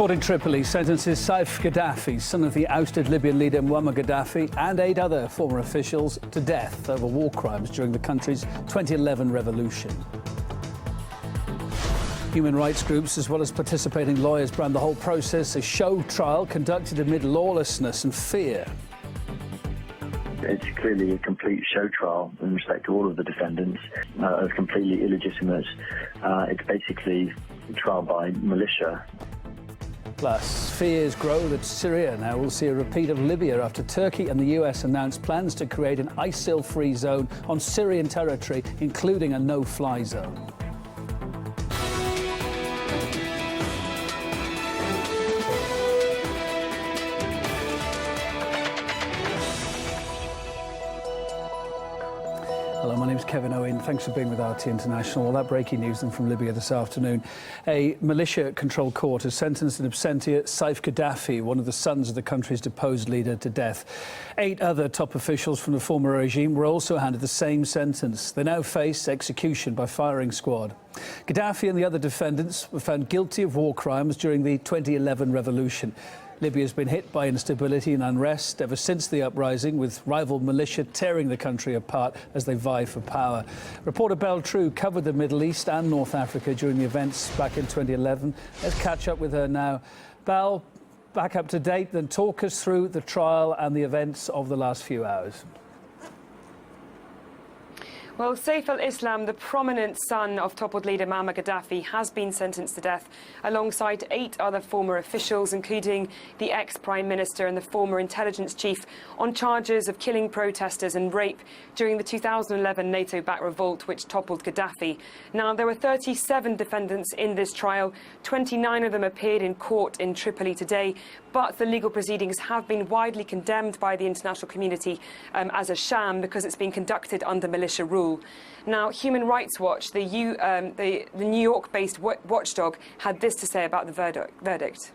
Court in Tripoli sentences Saif Gaddafi, son of the ousted Libyan leader Muammar Gaddafi, and 8 other former officials to death over war crimes during the country's 2011 revolution. Human rights groups, as well as participating lawyers, brand the whole process a show trial conducted amid lawlessness and fear. It's clearly a complete show trial in respect to all of the defendants, as completely illegitimate. It's basically a trial by militia. Plus, fears grow that Syria now will see a repeat of Libya after Turkey and the US announced plans to create an ISIL-free zone on Syrian territory, including a no-fly zone. Hello, my name is Kevin Owen. Thanks for being with RT International. All that breaking news then from Libya this afternoon. A militia-controlled court has sentenced in absentia Saif Gaddafi, one of the sons of the country's deposed leader, to death. 8 other top officials from the former regime were also handed the same sentence. They now face execution by firing squad. Gaddafi and the other defendants were found guilty of war crimes during the 2011 revolution. Libya has been hit by instability and unrest ever since the uprising, with rival militia tearing the country apart as they vie for power. Reporter Belle True covered the Middle East and North Africa during the events back in 2011. Let's catch up with her now. Belle, back up to date, then talk us through the trial and the events of the last few hours. Well, Saif al-Islam, the prominent son of toppled leader Muammar Gaddafi, has been sentenced to death alongside 8 other former officials, including the ex-prime minister and the former intelligence chief, on charges of killing protesters and rape during the 2011 NATO-backed revolt which toppled Gaddafi. Now, there were 37 defendants in this trial. 29 of them appeared in court in Tripoli today, but the legal proceedings have been widely condemned by the international community as a sham because it's been conducted under militia rule. Now, Human Rights Watch, the New York-based watchdog, had this to say about the verdict.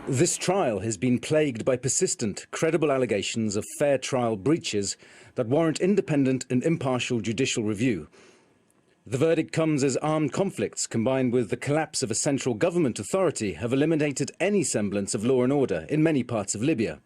This trial has been plagued by persistent, credible allegations of fair trial breaches that warrant independent and impartial judicial review. The verdict comes as armed conflicts combined with the collapse of a central government authority have eliminated any semblance of law and order in many parts of Libya.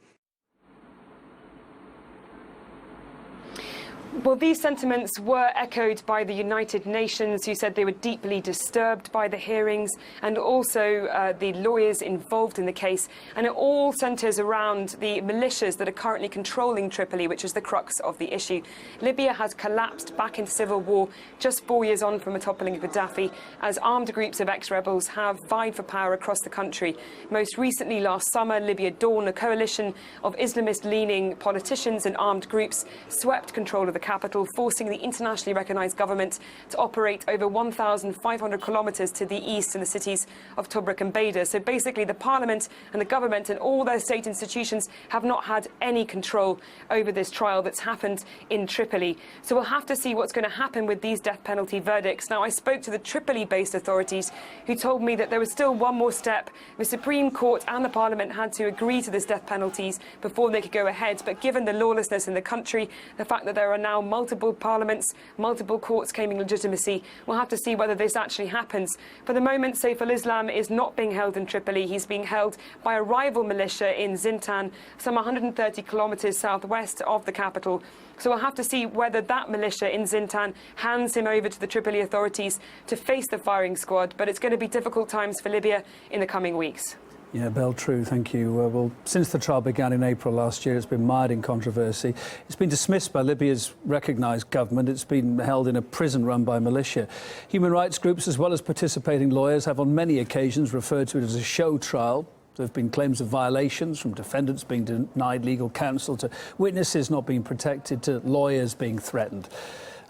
Well, these sentiments were echoed by the United Nations, who said they were deeply disturbed by the hearings, and also the lawyers involved in the case. And it all centres around the militias that are currently controlling Tripoli, which is the crux of the issue. Libya has collapsed back into civil war just 4 years on from the toppling of Gaddafi, as armed groups of ex-rebels have vied for power across the country. Most recently, last summer, Libya Dawn, a coalition of Islamist-leaning politicians and armed groups, swept control of the capital, forcing the internationally recognised government to operate over 1,500 kilometres to the east in the cities of Tobruk and Beda. So basically the parliament and the government and all their state institutions have not had any control over this trial that's happened in Tripoli. So we'll have to see what's going to happen with these death penalty verdicts. Now, I spoke to the Tripoli-based authorities, who told me that there was still one more step. The Supreme Court and the parliament had to agree to this death penalties before they could go ahead. But given the lawlessness in the country, the fact that there are now multiple parliaments, multiple courts claiming legitimacy, we'll have to see whether this actually happens. For the moment, Saif al-Islam is not being held in Tripoli. He's being held by a rival militia in Zintan, some 130 kilometres southwest of the capital. So we'll have to see whether that militia in Zintan hands him over to the Tripoli authorities to face the firing squad. But it's going to be difficult times for Libya in the coming weeks. Yeah, Belle True, thank you. Well, since the trial began in April last year, it's been mired in controversy. It's been dismissed by Libya's recognised government. It's been held in a prison run by militia. Human rights groups, as well as participating lawyers, have on many occasions referred to it as a show trial. There have been claims of violations, from defendants being denied legal counsel to witnesses not being protected to lawyers being threatened.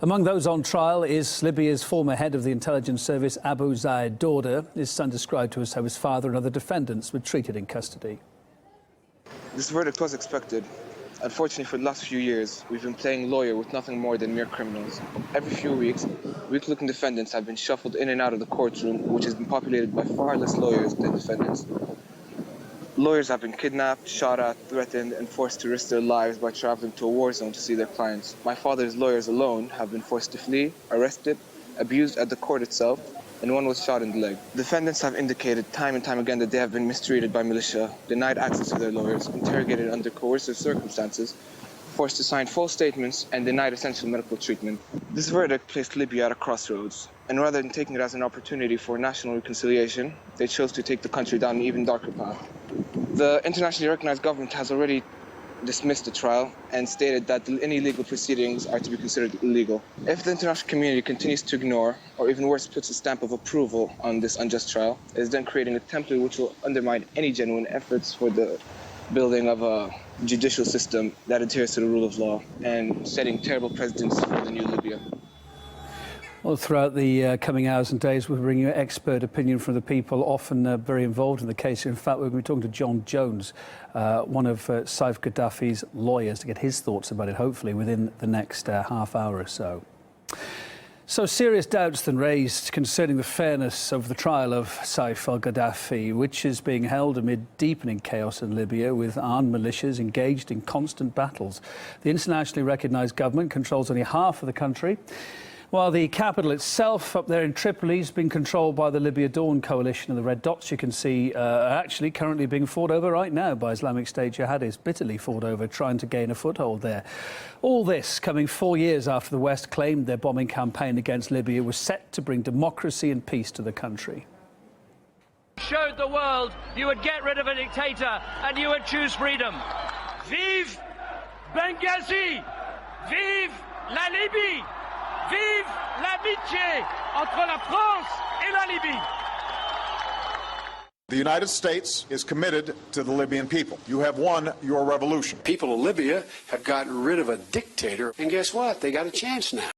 Among those on trial is Libya's former head of the intelligence service, Abu Zaid Dauda. His son described to us how his father and other defendants were treated in custody. This verdict was expected. Unfortunately, for the last few years, we've been playing lawyer with nothing more than mere criminals. Every few weeks, weak-looking defendants have been shuffled in and out of the courtroom, which has been populated by far less lawyers than defendants. Lawyers have been kidnapped, shot at, threatened, and forced to risk their lives by traveling to a war zone to see their clients. My father's lawyers alone have been forced to flee, arrested, abused at the court itself, and one was shot in the leg. Defendants have indicated time and time again that they have been mistreated by militia, denied access to their lawyers, interrogated under coercive circumstances, forced to sign false statements, and denied essential medical treatment. This verdict placed Libya at a crossroads, and rather than taking it as an opportunity for national reconciliation, they chose to take the country down an even darker path. The internationally recognized government has already dismissed the trial and stated that any legal proceedings are to be considered illegal. If the international community continues to ignore, or even worse, puts a stamp of approval on this unjust trial, it is then creating a template which will undermine any genuine efforts for the building of a judicial system that adheres to the rule of law and setting terrible precedents for the new Libya. Well, throughout the coming hours and days, we'll bring you expert opinion from the people often very involved in the case. In fact, we're going to be talking to John Jones, one of Saif Gaddafi's lawyers, to get his thoughts about it, hopefully, within the next half hour or so. So serious doubts then raised concerning the fairness of the trial of Saif al-Gaddafi, which is being held amid deepening chaos in Libya with armed militias engaged in constant battles. The internationally recognised government controls only half of the country, while the capital itself up there in Tripoli has been controlled by the Libya Dawn coalition, and the red dots you can see are actually currently being fought over right now by Islamic State jihadis, bitterly fought over, trying to gain a foothold there. All this coming 4 years after the West claimed their bombing campaign against Libya was set to bring democracy and peace to the country. Showed the world you would get rid of a dictator and you would choose freedom. Vive Benghazi! Vive la Libye! Vive l'amitié entre la France et la Libye! The United States is committed to the Libyan people. You have won your revolution. People of Libya have gotten rid of a dictator, and guess what? They got a chance now.